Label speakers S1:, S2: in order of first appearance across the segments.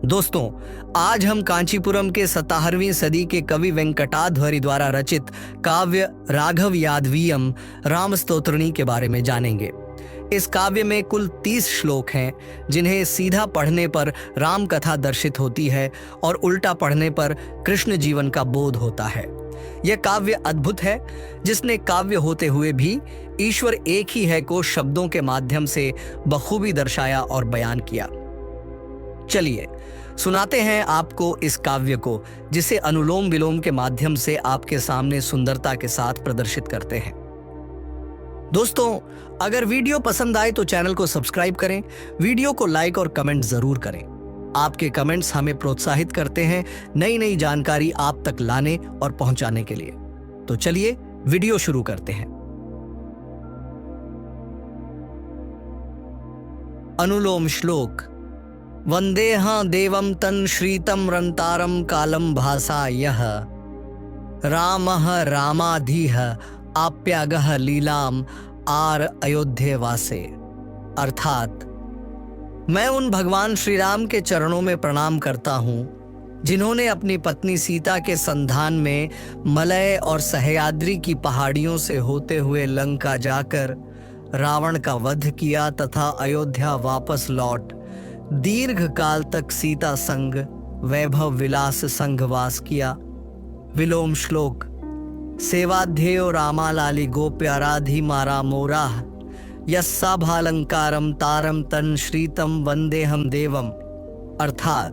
S1: दोस्तों, आज हम कांचीपुरम के 17वीं सदी के कवि वेंकटाध्वरी द्वारा रचित काव्य राघव यादवीयम रामस्तोत्रणी के बारे में जानेंगे। इस काव्य में कुल 30 श्लोक हैं, जिन्हें सीधा पढ़ने पर राम कथा दर्शित होती है और उल्टा पढ़ने पर कृष्ण जीवन का बोध होता है। यह काव्य अद्भुत है, जिसने काव्य होते हुए भी ईश्वर एक ही है को शब्दों के माध्यम से बखूबी दर्शाया और बयान किया। चलिए सुनाते हैं आपको इस काव्य को, जिसे अनुलोम विलोम के माध्यम से आपके सामने सुंदरता के साथ प्रदर्शित करते हैं। दोस्तों, अगर वीडियो पसंद आए तो चैनल को सब्सक्राइब करें, वीडियो को लाइक और कमेंट जरूर करें। आपके कमेंट्स हमें प्रोत्साहित करते हैं नई नई जानकारी आप तक लाने और पहुंचाने के लिए। तो चलिए वीडियो शुरू करते हैं। अनुलोम श्लोक। वंदेहा देवं तन् श्रीतं रंतारं कालं भासा यः रामः रामाधीः आप्यागः लीलाम आर अयोध्या वासे। अर्थात, मैं उन भगवान श्री राम के चरणों में प्रणाम करता हूँ, जिन्होंने अपनी पत्नी सीता के संधान में मलय और सह्याद्री की पहाड़ियों से होते हुए लंका जाकर रावण का वध किया तथा अयोध्या वापस लौट दीर्घ काल तक सीता संग वैभव विलास संग वास किया। विलोम श्लोक। सेवाध्येयो रामालाली गोप्याराधि मारा मोरा यस्सा भालंकारम तारम तन श्रीतम वंदेहम देवम। अर्थात,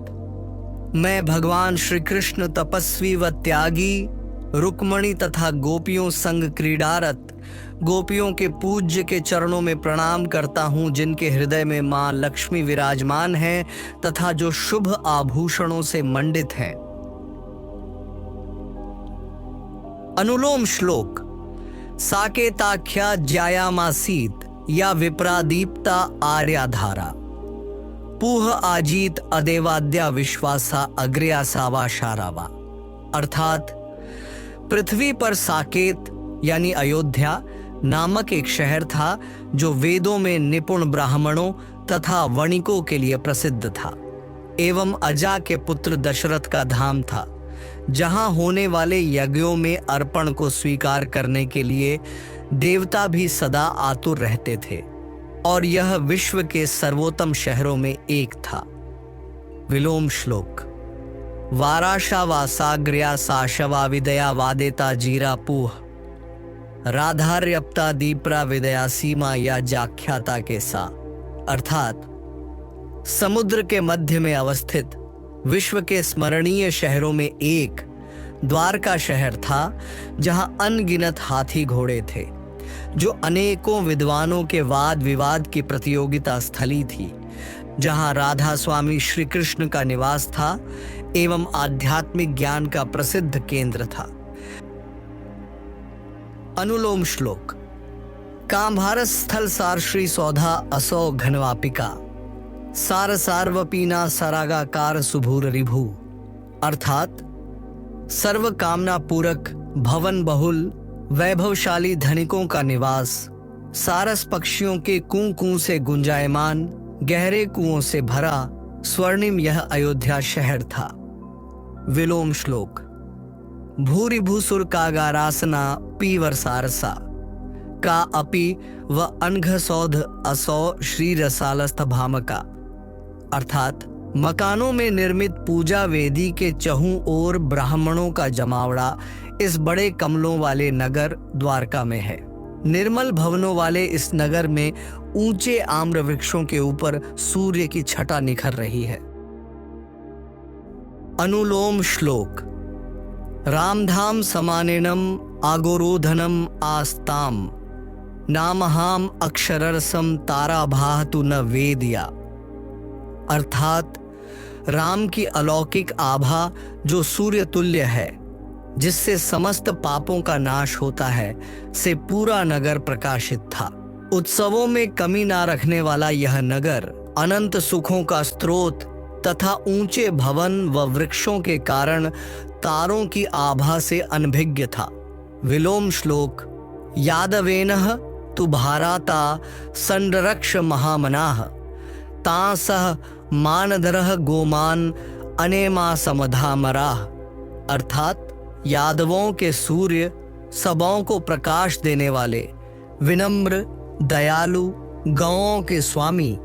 S1: मैं भगवान श्री कृष्ण तपस्वी व त्यागी, रुक्मणी तथा गोपियों संग क्रीडारत गोपियों के पूज्य के चरणों में प्रणाम करता हूँ, जिनके हृदय में मां लक्ष्मी विराजमान है तथा जो शुभ आभूषणों से मंडित हैं। अनुलोम श्लोक। साकेताख्या ज्यायामासीत या विप्रादीप्ता आर्याधारा पूह आजीत अदेवाद्या विश्वासा अग्र्या सावा शारावा। अर्थात, पृथ्वी पर साकेत यानी अयोध्या नामक एक शहर था, जो वेदों में निपुण ब्राह्मणों तथा वणिकों के लिए प्रसिद्ध था एवं अजा के पुत्र दशरथ का धाम था, जहां होने वाले यज्ञों में अर्पण को स्वीकार करने के लिए देवता भी सदा आतुर रहते थे, और यह विश्व के सर्वोत्तम शहरों में एक था। विलोम श्लोक। वाराशा वासाग्र्या साशवा विदया वादेता जीरा पूह राधार्यप्ता दीपरा विदया सीमा या जाख्याता के सा। अर्थात, समुद्र के मध्य में अवस्थित विश्व के स्मरणीय शहरों में एक द्वारका शहर था, जहां अनगिनत हाथी घोड़े थे, जो अनेकों विद्वानों के वाद विवाद की प्रतियोगिता स्थली थी, जहां राधा स्वामी श्री कृष्ण का निवास था एवं आध्यात्मिक ज्ञान का प्रसिद्ध केंद्र था। अनुलोम श्लोक। काम्भार स्थल सार श्री सौधा असौ घनवापिका सार सार्वपीना सरागाकार सुभूर रिभु। अर्थात, सर्व कामना पूरक भवन बहुल वैभवशाली धनिकों का निवास, सारस पक्षियों के कूं कूं से गुंजायमान गहरे कुओं से भरा स्वर्णिम यह अयोध्या शहर था। विलोम श्लोक। भूरि भूसुर कागारासना पीवर सारसा का अपि व अनघ सौध असौ श्री रसालस्थ भामका। अर्थात, मकानों में निर्मित पूजा वेदी के चहुं ओर ब्राह्मणों का जमावड़ा इस बड़े कमलों वाले नगर द्वारका में है। निर्मल भवनों वाले इस नगर में ऊंचे आम्र वृक्षों के ऊपर सूर्य की छटा निखर रही है। अनुलोम श्लोक। रामधाम समानेनम आगोरोधनम आस्ताम नामहाम अक्षररसम ताराभातु न वेदिया। अर्थात, राम की अलौकिक आभा जो सूर्य तुल्य है, जिससे समस्त पापों का नाश होता है, से पूरा नगर प्रकाशित था। उत्सवों में कमी ना रखने वाला यह नगर अनंत सुखों का स्रोत तथा ऊंचे भवन व वृक्षों के कारण तारों की आभा से अनभिज्ञ था। विलोम श्लोक। यादवेनः तु भाराता संरक्ष महामनाः तासह मानधरः गोमान अनेमा समधामराः, अर्थात यादवों के सूर्य, सबों को प्रकाश देने वाले, विनम्र, दयालु, गौओं के स्वामी,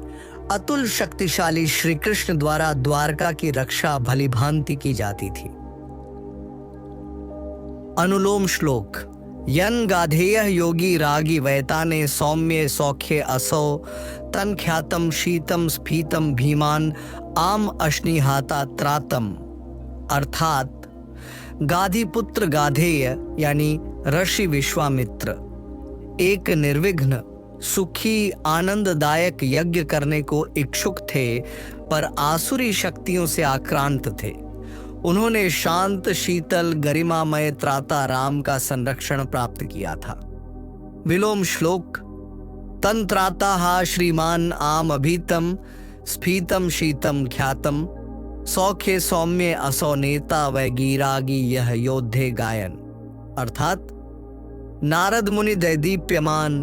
S1: अतुल शक्तिशाली श्री कृष्ण द्वारा द्वारका की रक्षा भली भांति की जाती थी। अनुलोम श्लोक। यन गाधेय योगी रागी वैताने सौम्य सौख्य असौ तन ख्यातम शीतम स्फीतम भीमान आम अश्निहाता त्रातम, अर्थात गाधी पुत्र गाधेय यानी ऋषि विश्वामित्र एक निर्विघ्न, सुखी, आनंददायक यज्ञ करने को इच्छुक थे, पर आसुरी शक्तियों से आक्रांत थे। उन्होंने शांत, शीतल, गरिमामय त्राता राम का संरक्षण प्राप्त किया था। विलोम श्लोक। तंत्राता श्रीमान आम अभीतम स्फीतम शीतम ख्यातम सौख्य सौम्य असौ नेता वैगीरागी यह योद्धे गायन, अर्थात नारद मुनि दैदीप्यमान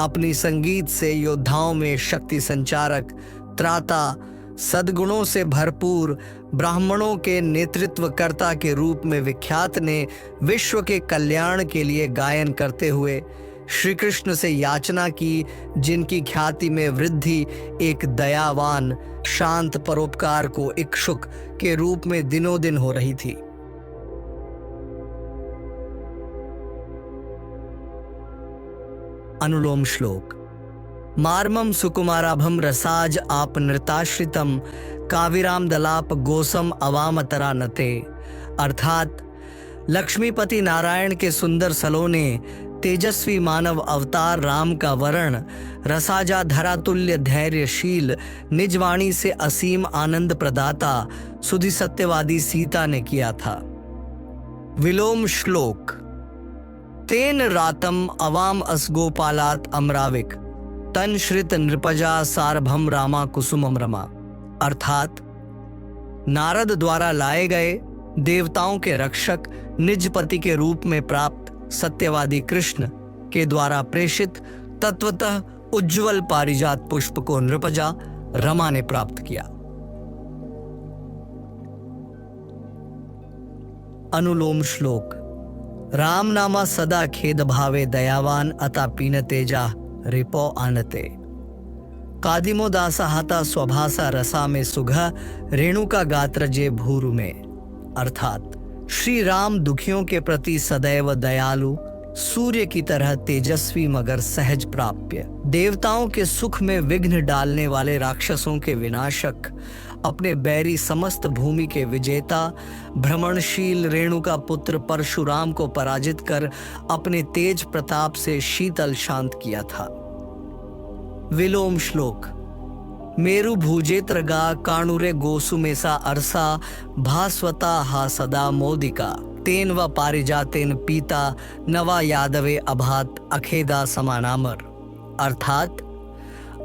S1: अपनी संगीत से योद्धाओं में शक्ति संचारक, त्राता, सद्गुणों से भरपूर, ब्राह्मणों के नेतृत्वकर्ता के रूप में विख्यात ने विश्व के कल्याण के लिए गायन करते हुए श्री कृष्ण से याचना की, जिनकी ख्याति में वृद्धि एक दयावान, शांत, परोपकार को इच्छुक के रूप में दिनों दिन हो रही थी। अनुलोम श्लोक। मार्मम सुकुमाराभम रसाज आप नृताश्रितम काविराम दलाप गोसम अवामतरा नते, अर्थात लक्ष्मीपति नारायण के सुंदर सलोने, तेजस्वी मानव अवतार राम का वर्ण, रसाजा धरातुल्य धैर्यशील, निजवाणी से असीम आनंद प्रदाता सुधि सत्यवादी सीता ने किया था। विलोम श्लोक। तेन रातम अवाम असगोपालात अमराविक तन श्रित नृपजा सारभम रामा कुसुमम रमा, अर्थात नारद द्वारा लाए गए देवताओं के रक्षक, निज पति के रूप में प्राप्त सत्यवादी कृष्ण के द्वारा प्रेषित तत्वतः उज्ज्वल पारिजात पुष्प को नृपजा रमा ने प्राप्त किया। अनुलोम श्लोक। राम नामा सदा खेद भावे दयावान अता पीन तेजा रिपो आनते, कादिमो दासा हता स्वभासा रसा में सुघा रेणुका गात्र जे भूरु में, अर्थात श्री राम दुखियों के प्रति सदैव दयालु, सूर्य की तरह तेजस्वी मगर सहज प्राप्य, देवताओं के सुख में विघ्न डालने वाले राक्षसों के विनाशक, अपने बैरी समस्त भूमि के विजेता, भ्रमणशील रेणुका पुत्र परशुराम को पराजित कर अपने तेज प्रताप से शीतल शांत किया था। विलोम श्लोक। मेरु भूजेत्रगा काणुरे गोसुमेसा अरसा भास्वता हा सदा मोदिका तेन व पारिजातेन पीता नवा यादवे अभात अखेदा समानामर, अर्थात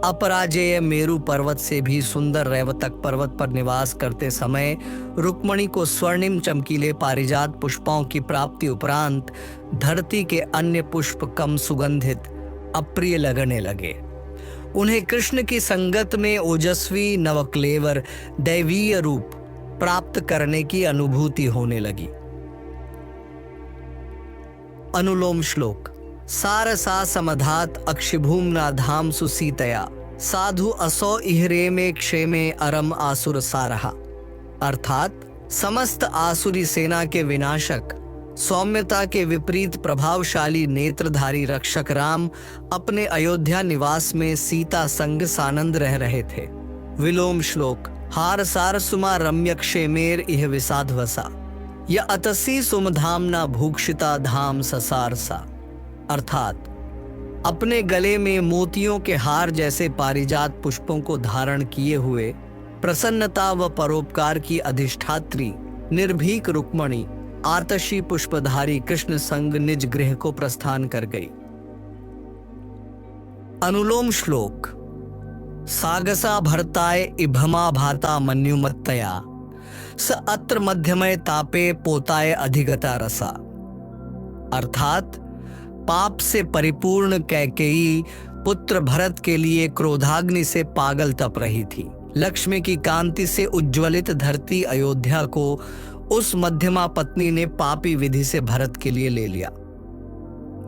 S1: अपराजेय मेरु पर्वत से भी सुंदर रैवतक पर्वत पर निवास करते समय रुक्मणी को स्वर्णिम चमकीले पारिजात पुष्पों की प्राप्ति उपरांत धरती के अन्य पुष्प कम सुगंधित, अप्रिय लगने लगे। उन्हें कृष्ण की संगत में ओजस्वी नवक्लेवर दैवीय रूप प्राप्त करने की अनुभूति होने लगी। अनुलोम श्लोक। सारसा समधात अक्षिभूम्ना धाम सुसीतया साधु असौ इहरे में क्षेमे अरम आसुर सारहा, अर्थात समस्त आसुरी सेना के विनाशक, सौम्यता के विपरीत प्रभावशाली नेत्रधारी रक्षक राम अपने अयोध्या निवास में सीता संग सानंद रह रहे थे। विलोम श्लोक। हार सार सुमा रम्य क्षेमेर इह विसाधवसा य अतसी सुमधामना भूक्षिता धाम ससारसा, अर्थात अपने गले में मोतियों के हार जैसे पारिजात पुष्पों को धारण किए हुए प्रसन्नता व परोपकार की अधिष्ठात्री निर्भीक रुक्मणी आतशी पुष्पधारी कृष्ण संग निज गृह को प्रस्थान कर गई। अनुलोम श्लोक। सागसा भरताय इभमा भाता मन्युमत्तया स अत्र मध्यमय तापे पोताय अधिगता रसा, अर्थात पाप से परिपूर्ण कैकेयी पुत्र भरत के लिए क्रोधाग्नि से पागल तप रही थी। लक्ष्मी की कांति से उज्ज्वलित धरती अयोध्या को उस मध्यमा पत्नी ने पापी विधि से भरत के लिए ले लिया।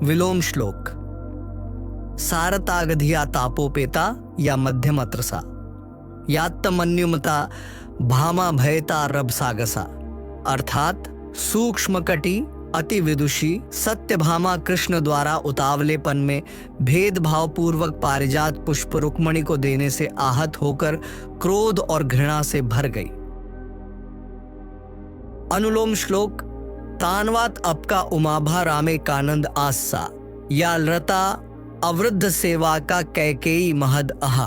S1: विलोम श्लोक। सारतागधिया तापोपेता या मध्यम अत्रसा यात्तमन्युमता भामा भयता रबसागसा, अर्थात सूक्ष्म कटी अति विदुषी सत्यभामा कृष्ण द्वारा उतावलेपन में भेदभाव पूर्वक पारिजात पुष्प रुक्मणी को देने से आहत होकर क्रोध और घृणा से भर गई। अनुलोम श्लोक। तान्वात अपका उमाभा रामे कानंद आस्सा या लता अवृद्ध सेवा का कैकेयी महद अहा,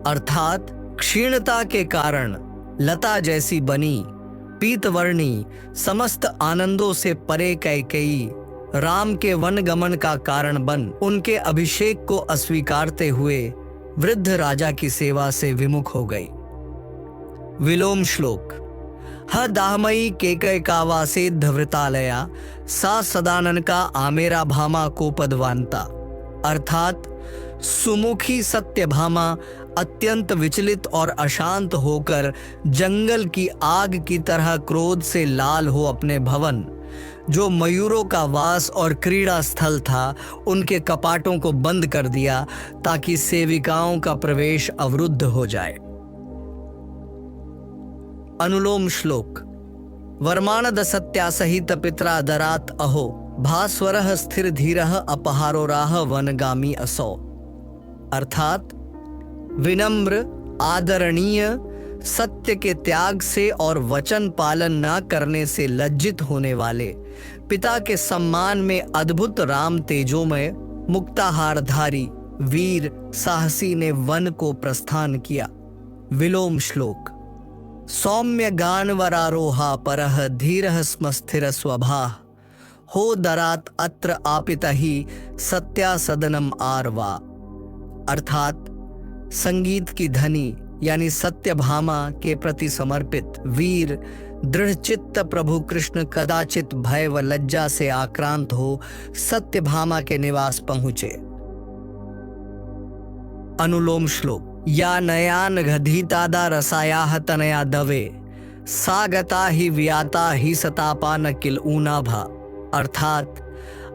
S1: अर्थात क्षीणता के कारण लता जैसी बनी पीतवर्णी समस्त आनंदों से परे कैकेयी राम के वन गमन का कारण बन उनके अभिषेक को अस्वीकारते हुए वृद्ध राजा की सेवा से विमुख हो गई। विलोम श्लोक। ह दाहमयी केकय कावासे धवृतालया सा सदानन का आमेरा भामा को पदवांता, अर्थात सुमुखी सत्यभामा अत्यंत विचलित और अशांत होकर जंगल की आग की तरह क्रोध से लाल हो अपने भवन, जो मयूरों का वास और क्रीड़ा स्थल था, उनके कपाटों को बंद कर दिया ताकि सेविकाओं का प्रवेश अवरुद्ध हो जाए। अनुलोम श्लोक। वर्मानद सत्या सहित पित्रा दरात अहो भास्वरः स्थिर धीरः अपहारो राह वनगामी असौ, अर्थात विनम्र आदरणीय सत्य के त्याग से और वचन पालन न करने से लज्जित होने वाले पिता के सम्मान में अद्भुत राम तेजोमय मुक्ताहारधारी वीर साहसी ने वन को प्रस्थान किया। विलोम श्लोक। सौम्य गानवरारोहा परः धीरः स्म स्थिर स्वभाः हो दरात अत्र आपिता ही सत्या सदनम आरवा, अर्थात संगीत की धनी यानी सत्यभामा के प्रति समर्पित वीर दृढ़ चित्त प्रभु कृष्ण कदाचित भय व लज्जा से आक्रांत हो सत्यभामा के निवास पहुंचे। अनुलोम श्लोक। या नयान घधीतादा रसायाह तनया दवे सागता ही व्याता ही सतापा न किल ऊनाभा, अर्थात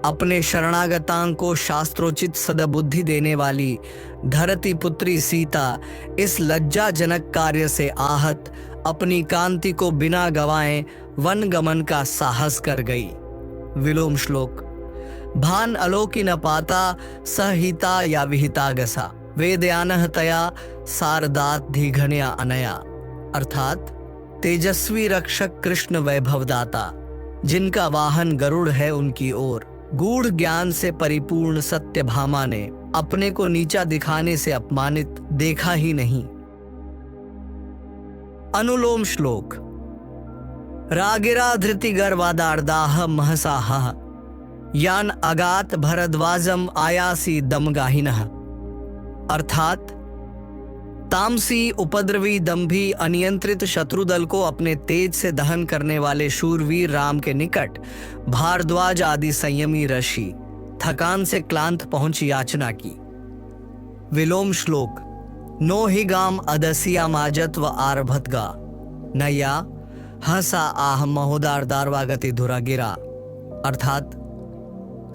S1: अपने शरणागतां को शास्त्रोचित सदबुद्धि देने वाली धरती पुत्री सीता इस लज्जाजनक कार्य से आहत अपनी कांति को बिना गवाए वन गमन का साहस कर गई। विलोम श्लोक। भान अलोकि न पाता सहहिता या विहिता गसा वेदयानः तया सारदात धीघनया अनया, अर्थात तेजस्वी रक्षक कृष्ण वैभवदाता जिनका वाहन गरुड़ है उनकी ओर गूढ़ ज्ञान से परिपूर्ण सत्यभामा ने अपने को नीचा दिखाने से अपमानित देखा ही नहीं। अनुलोम श्लोक। रागिरा धृति गर्वादार्दाह महसाह यान अगात भरद्वाजम आयासी दमगाहिनः, अर्थात तामसी उपद्रवी दंभी अनियंत्रित शत्रुदल को अपने तेज से दहन करने वाले शूरवीर राम के निकट भारद्वाज आदि संयमी ऋषि थकान से क्लांत पहुंच याचना की। विलोम श्लोक। नो हि गाम अदसिया माजत व आरभतगा नया हसा आह महोदार दारवागति धुरागिरा, अर्थात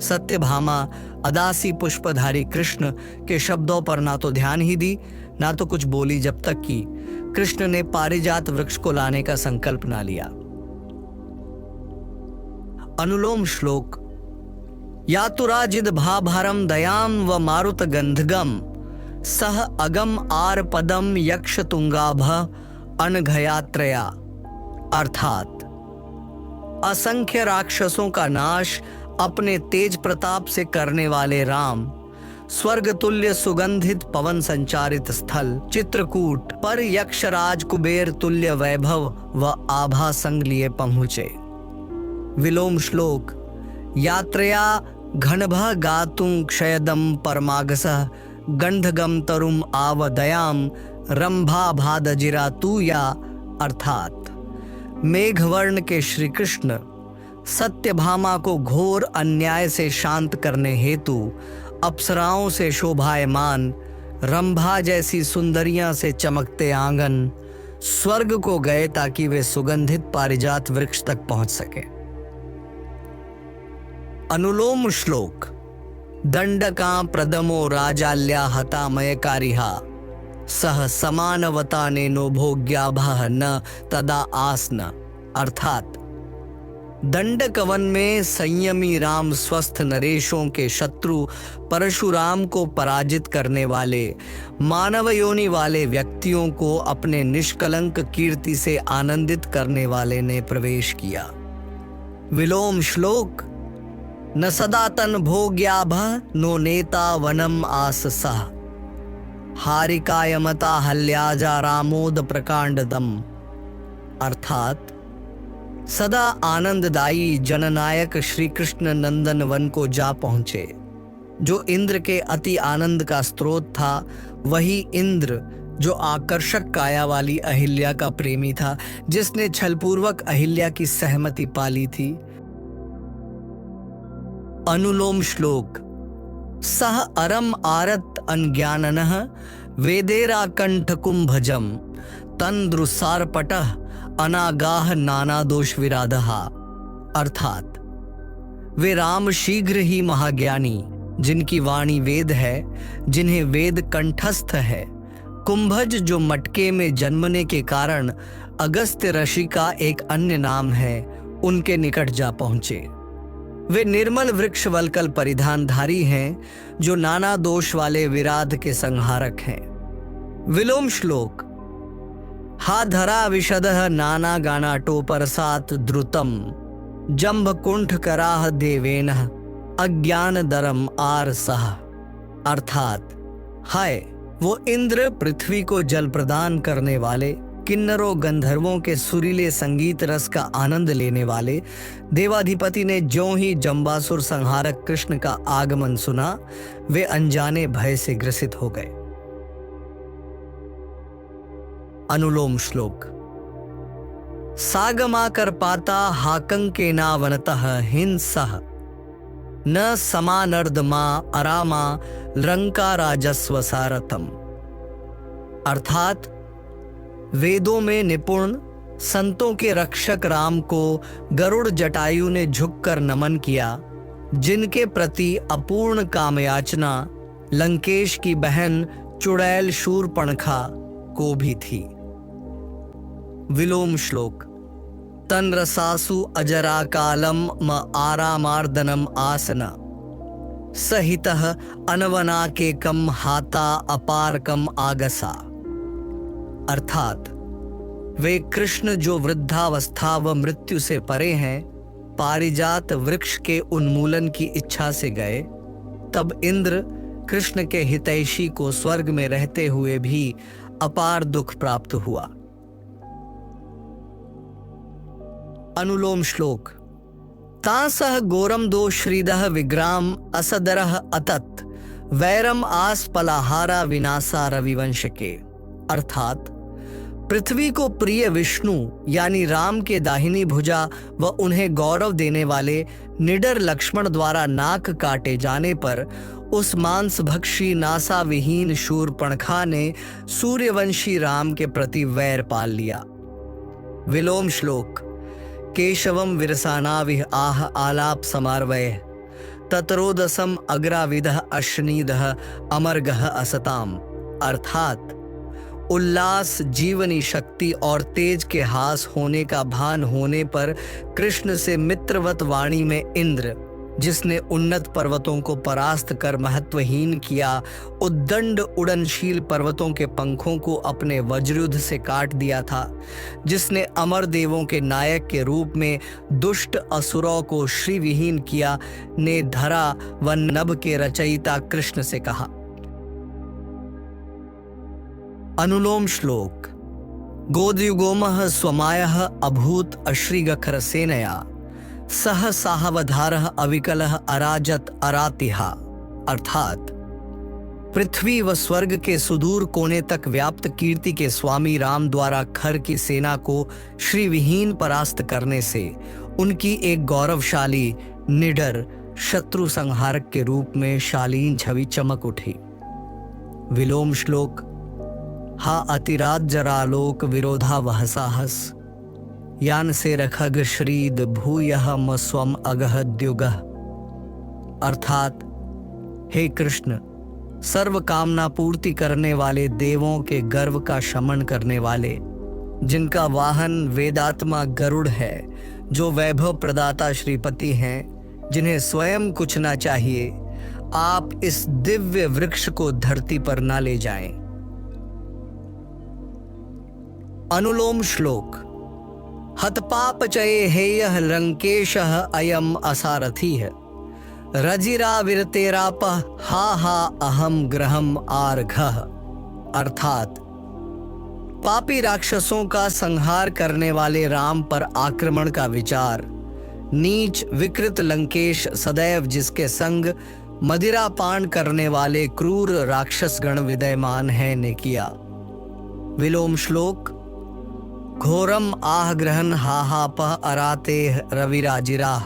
S1: सत्यभामा अदासी पुष्पधारी कृष्ण के शब्दों पर ना तो ध्यान ही दी ना तो कुछ बोली जब तक कि कृष्ण ने पारिजात वृक्ष को लाने का संकल्प ना लिया। अनुलोम श्लोक। यातुराजिद भाभारम दयाम व मारुत गंधगम सह अगम आर पदम यक्ष तुंगाभ अनघयात्रया, अर्थात असंख्य राक्षसों का नाश अपने तेज प्रताप से करने वाले राम स्वर्ग तुल्य सुगंधित पवन संचारित स्थल चित्रकूट पर यक्षराज कुबेर तुल्य वैभव व आभा संग लिए पहुंचे। विलोम श्लोक। यात्रया घनभ गातुं क्षयदम परमागसः गंधगम तरुम आवदयाम रंभा भादजिरा तूया, अर्थात मेघवर्ण के श्री कृष्ण सत्यभामा को घोर अन्याय से शांत करने हेतु अप्सराओं से शोभायमान, रंभा जैसी सुंदरियां से चमकते आंगन स्वर्ग को गए ताकि वे सुगंधित पारिजात वृक्ष तक पहुंच सके। अनुलोम श्लोक। दंडका प्रदमो राजाल्या हतामयकारिहा सह समानवता नेनो भोग्याभः न तदा आसन। अर्थात दंडक वन में संयमी राम स्वस्थ नरेशों के शत्रु परशुराम को पराजित करने वाले मानव योनि वाले व्यक्तियों को अपने निष्कलंक कीर्ति से आनंदित करने वाले ने प्रवेश किया। विलोम श्लोक। न सदातन भोग्याभ नो नेता वनम आससः हारिकायमता हल्याजा रामोद प्रकांडदम। अर्थात सदा आनंददायी जननायक श्री कृष्ण नंदन वन को जा पहुंचे। जो इंद्र के अति आनंद का स्रोत था, वही इंद्र जो आकर्षक काया वाली अहिल्या का प्रेमी था, जिसने छलपूर्वक अहिल्या की सहमति पाली थी। अनुलोम श्लोक। सह अरम आरत अनज्ञाननः वेदेराकंठ कुंभजम तंद्रुसारपटः अनागाह नाना दोष विराधहा। अर्थात वे राम शीघ्र ही महाज्ञानी, जिनकी वाणी वेद है, जिन्हें वेद कंठस्थ है, कुंभज जो मटके में जन्मने के कारण अगस्त्य ऋषि का एक अन्य नाम है, उनके निकट जा पहुंचे। वे निर्मल वृक्ष वल्कल परिधानधारी हैं, जो नाना दोष वाले विराध के संहारक हैं। विलोम श्लोक। हा धरा विशदः नाना गानाटो परसात द्रुतम जंभ कुंठ कराह देवेन अज्ञान दरम आर सह। अर्थात हाय वो इंद्र पृथ्वी को जल प्रदान करने वाले, किन्नरों गंधर्वों के सुरीले संगीत रस का आनंद लेने वाले देवाधिपति ने ज्यों ही जंबासुर संहारक कृष्ण का आगमन सुना, वे अनजाने भय से ग्रसित हो गए। अनुलोम श्लोक। सागमाकर पाता हाकंकेना वनतः हिंसः न समानर्दमा अरामा लंका राजस्व सारथम। अर्थात वेदों में निपुण संतों के रक्षक राम को गरुड़ जटायु ने झुककर नमन किया, जिनके प्रति अपूर्ण कामयाचना लंकेश की बहन चुड़ैल शूरपणखा को भी थी। विलोम श्लोक। तन्रसासु अजरा कालम म आरामार्दनम आसना सहितः अनवनाकेकम हाता अपारकम आगसा। अर्थात वे कृष्ण जो वृद्धावस्था व मृत्यु से परे हैं, पारिजात वृक्ष के उन्मूलन की इच्छा से गए। तब इंद्र कृष्ण के हितैषी को स्वर्ग में रहते हुए भी अपार दुख प्राप्त हुआ। अनुलोम श्लोक। तासह गोरम दो श्रीदः विग्राम असदरः अतत वैरम आस पलाहारा विनासा रविवंश के। अर्थात पृथ्वी को प्रिय विष्णु यानी राम के दाहिनी भुजा व उन्हें गौरव देने वाले निडर लक्ष्मण द्वारा नाक काटे जाने पर उस मांसभक्षी नासा विहीन शूरपणखा ने सूर्यवंशी राम के प्रति वैर पाल लिया। विलोम श्लोक। केशवम विरसानाविह आह आलाप समार्वय ततरोदसम अग्राविदः अश्नीदः अमरगः असताम। अर्थात उल्लास, जीवनी शक्ति और तेज के हास होने का भान होने पर कृष्ण से मित्रवत वाणी में इंद्र, जिसने उन्नत पर्वतों को परास्त कर महत्वहीन किया, उद्दंड उड़नशील पर्वतों के पंखों को अपने वज्रयुद्ध से काट दिया था, जिसने अमर देवों के नायक के रूप में दुष्ट असुरों को श्रीविहीन किया, ने धरा व नभ के रचयिता कृष्ण से कहा। अनुलोम श्लोक। गोदयुगोमः स्वमायः अभूत अश्रीगखर सेनया सह साहवधारः अविकलः अराजत अरातिहा। अर्थात पृथ्वी व स्वर्ग के सुदूर कोने तक व्याप्त कीर्ति के स्वामी राम द्वारा खर की सेना को श्रीविहीन परास्त करने से उनकी एक गौरवशाली, निडर, शत्रु संहारक के रूप में शालीन छवि चमक उठी। विलोम श्लोक। हा अतिराज्यरालोक विरोधावह साहस यान से रखग श्रीद भूयः मस्वम अगहद्युगः। अर्थात, हे कृष्ण, सर्व कामना पूर्ति करने वाले देवों के गर्व का शमन करने वाले, जिनका वाहन वेदात्मा गरुड़ है, जो वैभव प्रदाता श्रीपति हैं, जिन्हें स्वयं कुछ ना चाहिए, आप इस दिव्य वृक्ष को धरती पर ना ले जाएं। अनुलोम श्लोक। हतपाप चये हेयः लंकेशः अयम असारथिः रजिरा विरतेराप हा हा अहम ग्रहम आर्घः। अर्थात, पापी राक्षसों का संहार करने वाले राम पर आक्रमण का विचार नीच विकृत लंकेश सदैव जिसके संग मदिरा पान करने वाले क्रूर राक्षस गण विदयमान है ने किया। विलोम श्लोक। घोरम आह ग्रहण हाहापह अराते रविराजिराह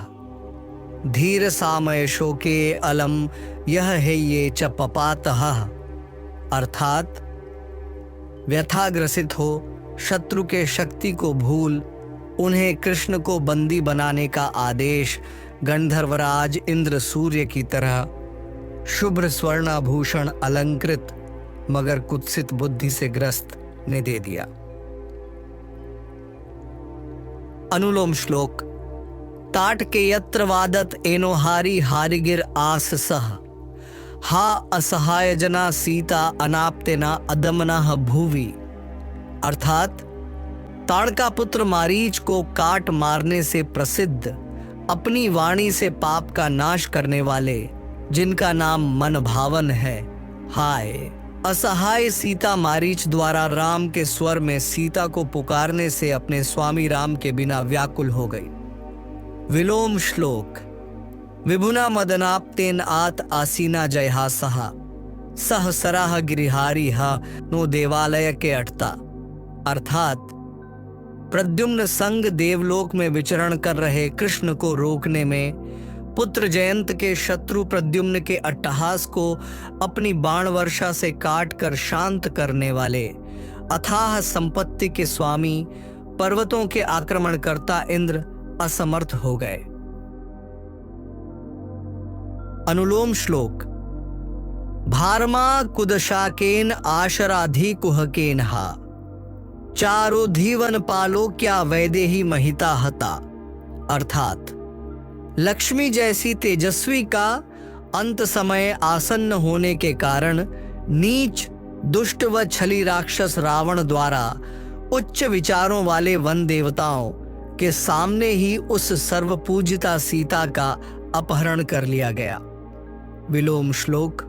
S1: धीर सामय शोके अलम यह है ये च पपातः। अर्थात, व्यथाग्रसित हो, शत्रु के शक्ति को भूल, उन्हें कृष्ण को बंदी बनाने का आदेश गंधर्वराज इंद्र सूर्य की तरह शुभ्र स्वर्णाभूषण अलंकृत मगर कुत्सित बुद्धि से ग्रस्त ने दे दिया। अनुलोम श्लोक। ताट के यत्र वादत एनोहारी हारिगिर आस सह हा असहाय जना सीता अनाप्तेना अदमना भूवि। अर्थात, ताड़का पुत्र मारीच को काट मारने से प्रसिद्ध, अपनी वाणी से पाप का नाश करने वाले, जिनका नाम मन भावन है, हाय असहाय सीता मारीच द्वारा राम के स्वर में सीता को पुकारने से अपने स्वामी राम के बिना व्याकुल हो गई। विलोम श्लोक। विभुना मदनाप्तेन आत आसीना जयहा सहा सह सराह गिरिहारी हा नो देवालय के अटता। अर्थात, प्रद्युम्न संग देवलोक में विचरण कर रहे कृष्ण को रोकने में पुत्र जयंत के शत्रु प्रद्युम्न के अट्टहास को अपनी बाण वर्षा से काट कर शांत करने वाले अथाह संपत्ति के स्वामी पर्वतों के आक्रमणकर्ता इंद्र असमर्थ हो गए। अनुलोम श्लोक। भारमा कुदशाकेन आशराधि कुहकेन हा चारो धीवन पालो क्या वैदेही महिता हता। अर्थात, लक्ष्मी जैसी तेजस्वी का अंत समय आसन्न होने के कारण नीच दुष्ट व छली राक्षस रावण द्वारा उच्च विचारों वाले वन देवताओं के सामने ही उस सर्वपूजिता सीता का अपहरण कर लिया गया। विलोम श्लोक।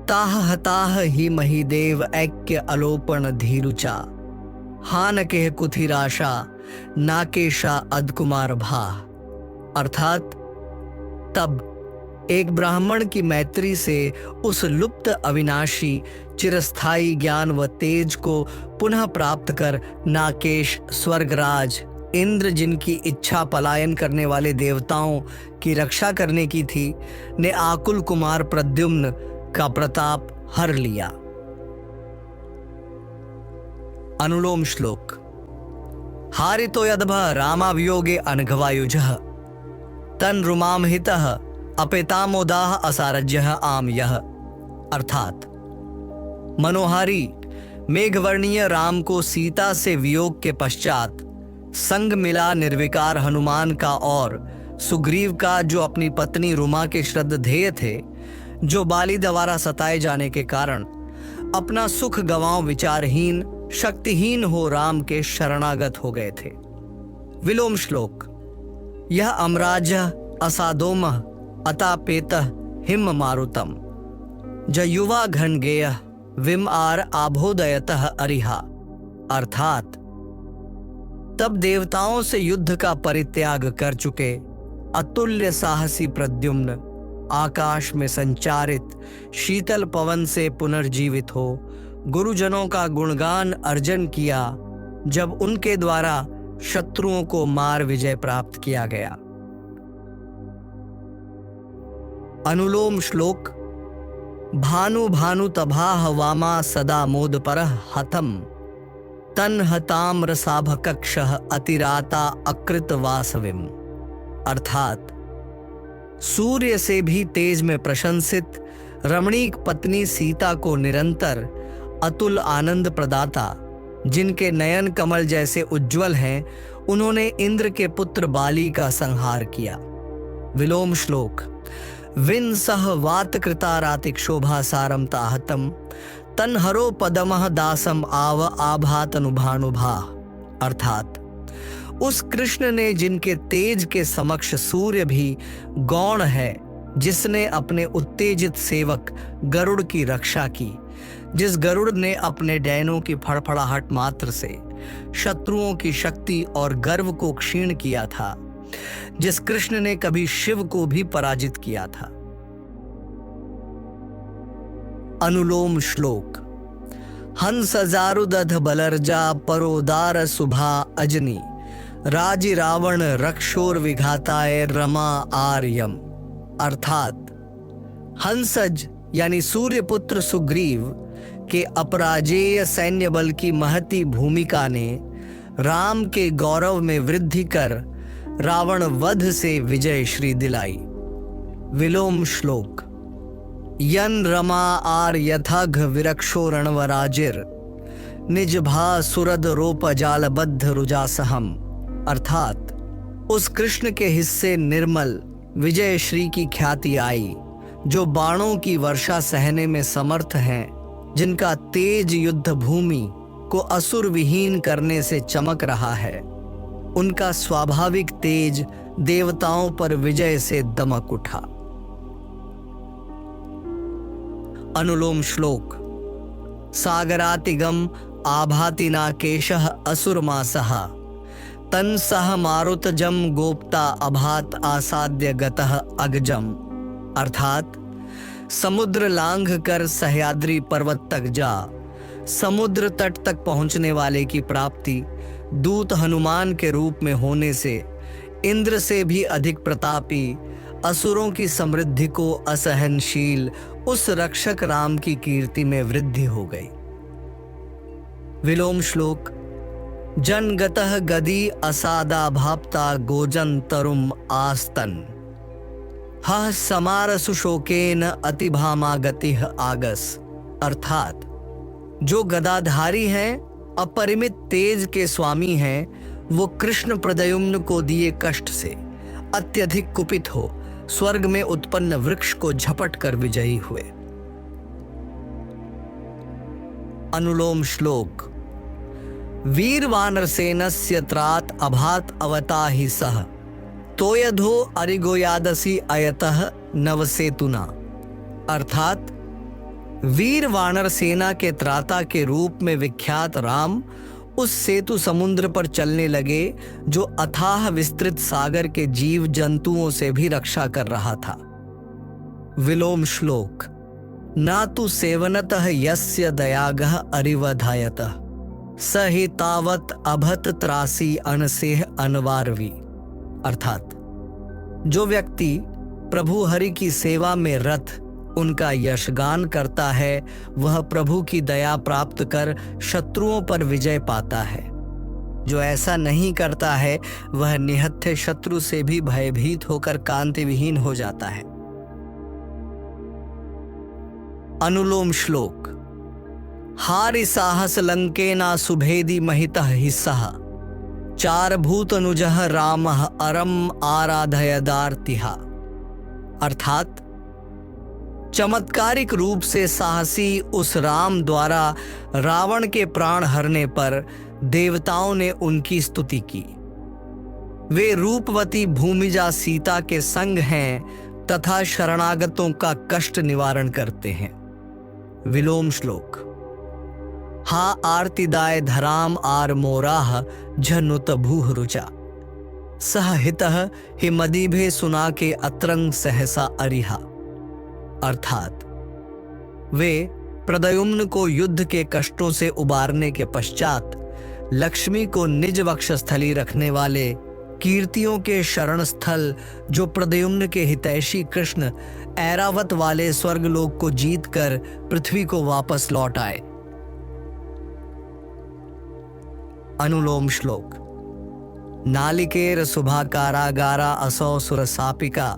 S1: ताह हताह ही महिदेव ऐक्य अलोपन धीरुचा हान के कुथिराशा नाकेशा अदकुमार भा। अर्थात, तब एक ब्राह्मण की मैत्री से उस लुप्त अविनाशी चिरस्थायी ज्ञान व तेज को पुनः प्राप्त कर नाकेश स्वर्गराज इंद्र, जिनकी इच्छा पलायन करने वाले देवताओं की रक्षा करने की थी, ने आकुल कुमार प्रद्युम्न का प्रताप हर लिया। अनुलोम श्लोक। हारितो यद्भः रामावियोगे अनघवायुजः तन रुमामहितः अपेतामोदाह असारज्यः आम यः। अर्थात, मनोहारी मेघवर्णीय राम को सीता से वियोग के पश्चात संग मिला निर्विकार हनुमान का और सुग्रीव का, जो अपनी पत्नी रुमा के श्रद्धेय थे, जो बाली द्वारा सताए जाने के कारण अपना सुख गंवाओं विचारहीन शक्तिहीन हो राम के शरणागत हो गए थे। विलोम श्लोक। यह अमराज असादोम अतापेतः हिम मारुतम जयुवा घन गेय विम आर आभोदयतः अरिहा। अर्थात, तब देवताओं से युद्ध का परित्याग कर चुके अतुल्य साहसी प्रद्युम्न आकाश में संचारित शीतल पवन से पुनर्जीवित हो गुरुजनों का गुणगान अर्जन किया, जब उनके द्वारा शत्रुओं को मार विजय प्राप्त किया गया। अनुलोम श्लोक। भानु भानु तभाह वामा सदा मोद परः हतम तन्हताम्र साभकक्षः अतिराता अकृत वासविम। अर्थात सूर्य से भी तेज में प्रशंसित रमणीक पत्नी सीता को निरंतर अतुल आनंद प्रदाता, जिनके नयन कमल जैसे उज्जवल हैं, उन्होंने इंद्र के पुत्र बाली का संहार किया। विलोम श्लोक। विन सह वात कृतारातिक शोभा सारम ताहतम तन्हरो पदमह दासम आव आभातनुभा। अर्थात उस कृष्ण ने जिनके तेज के समक्ष सूर्य भी गौण है, जिसने अपने उत्तेजित सेवक गरुड़ की रक्षा की, जिस गरुड़ ने अपने डैनों की फड़फड़ाहट मात्र से शत्रुओं की शक्ति और गर्व को क्षीण किया था, जिस कृष्ण ने कभी शिव को भी पराजित किया था। अनुलोम श्लोक। हंस जारुदध बलर्जा परोदार सुभा अजनी राजी रावण रक्षोर विघाताय रमा आर्यम। अर्थात हंसज यानी सूर्यपुत्र सुग्रीव के अपराजेय सैन्य बल की महती भूमिका ने राम के गौरव में वृद्धि कर रावण वध से विजय श्री दिलाई। विलोम श्लोक। यन रमा आर यथाघ विरक्षो रणवराजिर निज भा सुरद रोप जालबद्ध रुजासहम। अर्थात उस कृष्ण के हिस्से निर्मल विजय श्री की ख्याति आई, जो बाणों की वर्षा सहने में समर्थ हैं, जिनका तेज युद्ध भूमि को असुर विहीन करने से चमक रहा है। उनका स्वाभाविक तेज देवताओं पर विजय से दमक उठा। अनुलोम श्लोक। सागरातिगम आभातिना केशः असुरमासः तन्सह मारुतजम गोप्ता अभात आसाद्य गतः अगजम। अर्थात समुद्र लांघ कर सह्याद्री पर्वत तक जा समुद्र तट तक पहुंचने वाले की प्राप्ति दूत हनुमान के रूप में होने से इंद्र से भी अधिक प्रतापी, असुरों की समृद्धि को असहनशील उस रक्षक राम की कीर्ति में वृद्धि हो गई। विलोम श्लोक। जनगतः गदी असादा भाप्ता गोजन तरुम आस्तन हः समार सुशोकेन अतिभामा गतिः आगस। अर्थात जो गदाधारी हैं, अपरिमित तेज के स्वामी हैं, वो कृष्ण प्रद्युम्न को दिए कष्ट से अत्यधिक कुपित हो स्वर्ग में उत्पन्न वृक्ष को झपट कर विजयी हुए। अनुलोम श्लोक। वीर वानर सेनस्य त्रात अभात अवता ही सह तोयधो अरिगोयादसी अयतः नवसेतुना। अर्थात वीर वानर सेना के त्राता के रूप में विख्यात राम उस सेतु समुद्र पर चलने लगे जो अथाह विस्तृत सागर के जीव जंतुओं से भी रक्षा कर रहा था। विलोम श्लोक। ना तु सेवनतः यस्य दयागः अरिवधायतः स हि तावत अभत त्रासी अनसेह अनवारवी। अर्थात जो व्यक्ति प्रभु हरि की सेवा में रत उनका यशगान करता है, वह प्रभु की दया प्राप्त कर शत्रुओं पर विजय पाता है। जो ऐसा नहीं करता है, वह निहत्थे शत्रु से भी भयभीत होकर कांति विहीन हो जाता है। अनुलोम श्लोक। हारि साहस लंकेना सुभेदी महितः हिस्सः चार भूत अनुजः रामः अरम आराधयदार्तिहा। अर्थात चमत्कारिक रूप से साहसी उस राम द्वारा रावण के प्राण हरने पर देवताओं ने उनकी स्तुति की। वे रूपवती भूमिजा सीता के संग हैं तथा शरणागतों का कष्ट निवारण करते हैं। विलोम श्लोक। हा आर्तिदाय धराम आर मोराह झनुत भूह रुचा सह हितः हिमदीभे सुना के अत्रंग सहसा अरिहा। अर्थात वे प्रद्युम्न को युद्ध के कष्टों से उबारने के पश्चात लक्ष्मी को निज वक्षस्थली रखने वाले कीर्तियों के शरण स्थल जो प्रद्युम्न के हितैषी कृष्ण ऐरावत वाले स्वर्गलोक को जीतकर पृथ्वी को वापस लौट आए। अनुलोम श्लोक। नालिकेर सुभाकारागारा असौ सुरसापिका,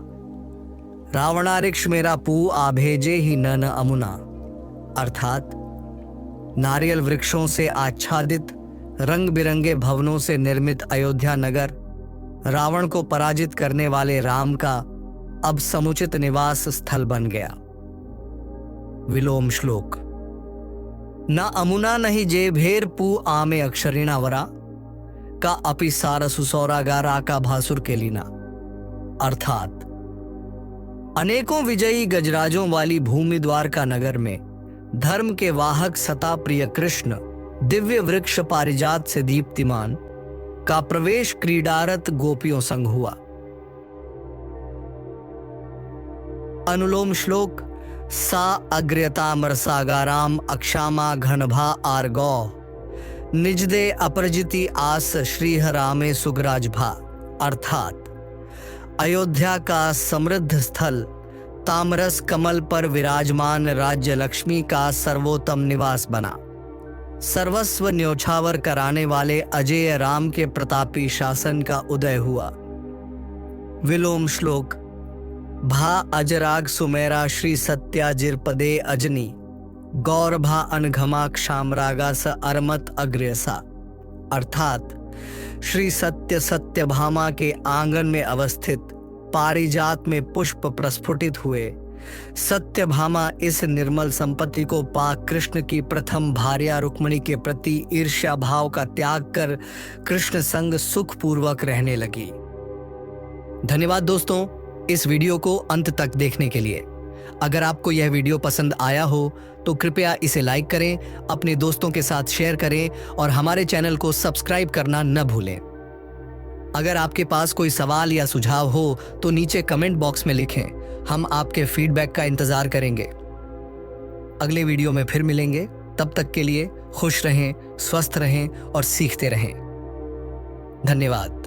S1: रावणारिक्ष मेरा पू आभेजे ही नन अमुना। अर्थात नारियल वृक्षों से आच्छादित रंग बिरंगे भवनों से निर्मित अयोध्या नगर रावण को पराजित करने वाले राम का अब समुचित निवास स्थल बन गया। विलोम श्लोक। न अमुना नहीं जे भेर पू आमे अक्षरिणावरा, का अपि सार सुसौरागारा का भासुर के लीना। अर्थात अनेकों विजयी गजराजों वाली भूमि द्वारका नगर में धर्म के वाहक सता प्रिय कृष्ण दिव्य वृक्ष पारिजात से दीप्तिमान का प्रवेश क्रीडारत गोपियों संग हुआ। अनुलोम श्लोक। सा अग्र्यतामरसागाराम अक्षामा घनभा आर्गौ, निजदे अपरजिति आस श्रीहरामे सुगराज भा। अर्थात अयोध्या का समृद्ध स्थल तामरस कमल पर विराजमान राज्य लक्ष्मी का सर्वोत्तम निवास बना। सर्वस्व न्योछावर कराने वाले अजेय राम के प्रतापी शासन का उदय हुआ। विलोम श्लोक। भा अजराग सुमेरा श्री सत्याजिरपदे अजनी, गौरभा अनघमा क्षामरागा स अरमत अग्र्यसा। अर्थात श्री सत्यभामा के आंगन में अवस्थित पारिजात में पुष्प प्रस्फुटित हुए। सत्यभामा इस निर्मल संपत्ति को पाक कृष्ण की प्रथम भार्या रुक्मिणी के प्रति ईर्ष्या भाव का त्याग कर कृष्ण संग सुखपूर्वक रहने लगी। धन्यवाद दोस्तों, इस वीडियो को अंत तक देखने के लिए। अगर आपको यह वीडियो पसंद आया हो तो कृपया इसे लाइक करें, अपने दोस्तों के साथ शेयर करें और हमारे चैनल को सब्सक्राइब करना न भूलें। अगर आपके पास कोई सवाल या सुझाव हो तो नीचे कमेंट बॉक्स में लिखें, हम आपके फीडबैक का इंतजार करेंगे। अगले वीडियो में फिर मिलेंगे, तब तक के लिए खुश रहें, स्वस्थ रहें और सीखते रहें। धन्यवाद।